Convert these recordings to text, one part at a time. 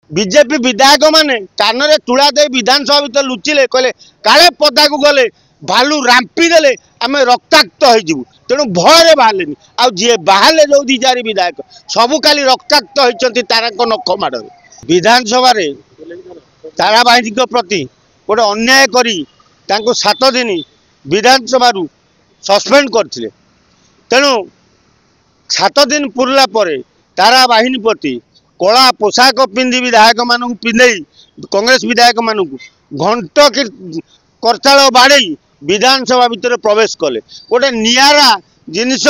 BJP विधायक माने कान में तुला दे विधानसभा भर लुचिले कहले काले पदा को गले भालू रांपी देले आम रक्ताक्त हो तेणु भय बाहर आए बाहर जो दी चार विधायक सबू काली रक्ताक्त होती तारा नख माड़ विधानसभा तारा बाहिनी प्रति गोटे अन्याय करी 7 दिन विधानसभा सस्पेंड करथिले तेणु 7 दिन पुरला परे तारा बाहिनी प्रति कला पोशाक पिंधि विधायक मान पिंधे कांग्रेस विधायक मान घंट करताल बाड़े विधानसभा भितर प्रवेश कले गोटे नियारा जिनिस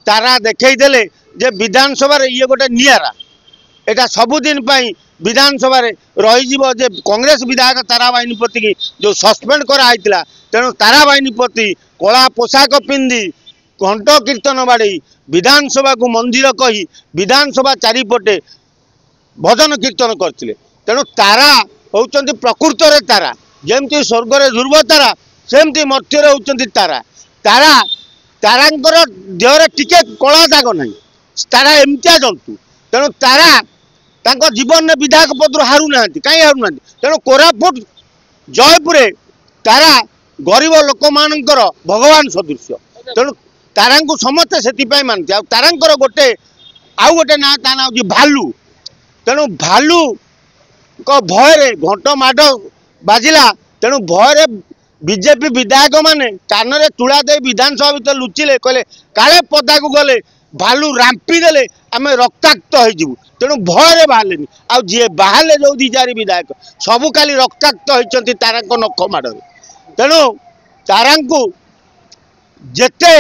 तारा देखईदेले जे विधानसभा ये गोटे नियारा एटा सबुदिन विधानसभा रही जे कांग्रेस विधायक तारा बाहिनी प्रति जो सस्पेंड कराइला तेणु तारा बाहिनी प्रति कला पोशाक पिंधि घंट कीर्तन बाड़े विधानसभा को मंदिर कही विधानसभा चारिपटे भजन कीर्तन करते तेणु तारा होउचंती प्रकृत रे तारा जमती स्वर्ग रे ध्रुव तारा सेमती मर्त्य होउचंती तारा तारा तारांकर देहरे टिके कला दाग नहीं तारा एमतिया जंतु तेणु तारा तांको जीवन में विधायक पद हारू ना कहीं हारू ना तेणु कोरापुट जयपुर तारा गरीब लोक मानकर भगवान सदृश तेणु तारा को समस्ते से मानते आ तारांकर गोटे आउ गोटे ना ता ना भालू तेणु भालू को भय घंट माड़ बाजिला तेणु भय बीजेपी विधायक माने कान में तुला दे विधानसभा भर लुचिले कहले काले पदा को गले भालू रांपी देले आम रक्ताक्त हो तेणु भय बाहर आए बाहर जो दी चार विधायक सबू काली रक्ताक्त होती तारा नख माड़ तेणु तारा जेते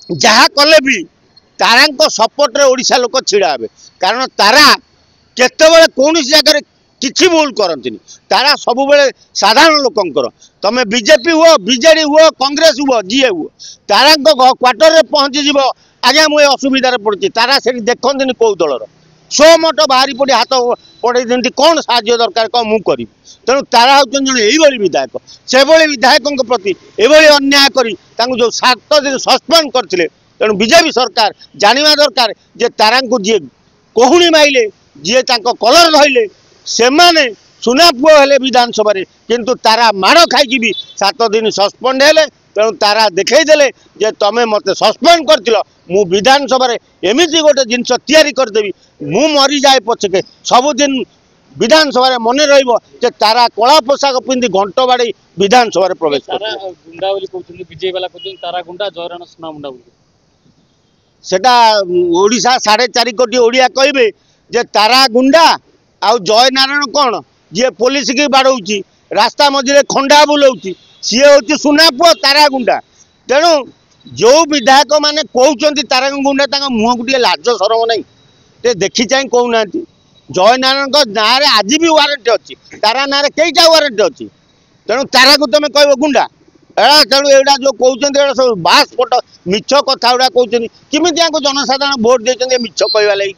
जहा कले भी तारा सपोर्ट रे ओडिशा लोक छिड़ा हे कारण तारा केतबेले कौन जगह किसी भूल करती तारा सब बेले साधारण लोकंकर तमे बीजेपी हुआ बीजेडी हुआ कांग्रेस हुआ जी हुआ तारा क्वार्टर रे पहुंची जीव आज्ञा मुझे असुविधार पड़ी तारा से देखते कौ दलर सो मठ बाहरी पड़ी हाथ पड़े दिखती कौन साहाଯ୍य दरकार कौन मुझे करी तेणु तारा हूँ जन यही विधायक से विधायकों प्रति यह अन्याय कर जो 7 दिन सस्पेंड करते तेणु बीजेपी सरकार जाना दरकार जे तारा जी कहूणी माइले जी कलर धरले से माने सुना पुओ हेले विधानसभा किंतु तारा माड़ खाई भी 7 दिन सस्पेंड हेले तेणु तारा देखईदेले जे तमें मत सस्पेंड कर मु विधानसभा एमती गोटे जिनस तैयारी करदेवी मु मरी जाए पछके सबुदिन विधानसभा मन रे तारा कला पोशाक पिंधि घंट बाड़ी विधानसभा प्रवेश सेटा ओडिशा 4.5 कोटी ओडिया कहबे जे तारा गुंडा आ जय नारायण कौन जी पुलिस की बाड़ौची रास्ता मझे खंडा बुलाऊँ सी हूँ सुना पुओ तारा गुंडा तेणु जो विधायक माने कहते तारा गुंडा मुह को लाज सरम नहीं देखी चाहे कहना जय नारायण ना आज भी वारंटी अच्छी तारा ना कईटा वारंटी अच्छी तेणु तारा को तुम कह गुंडा तेणु एटा जो कहते सब बास पट मिछ कथा गुड़ा कहते किमित जनसाधारण भोट देते मिछ कहवा लगी।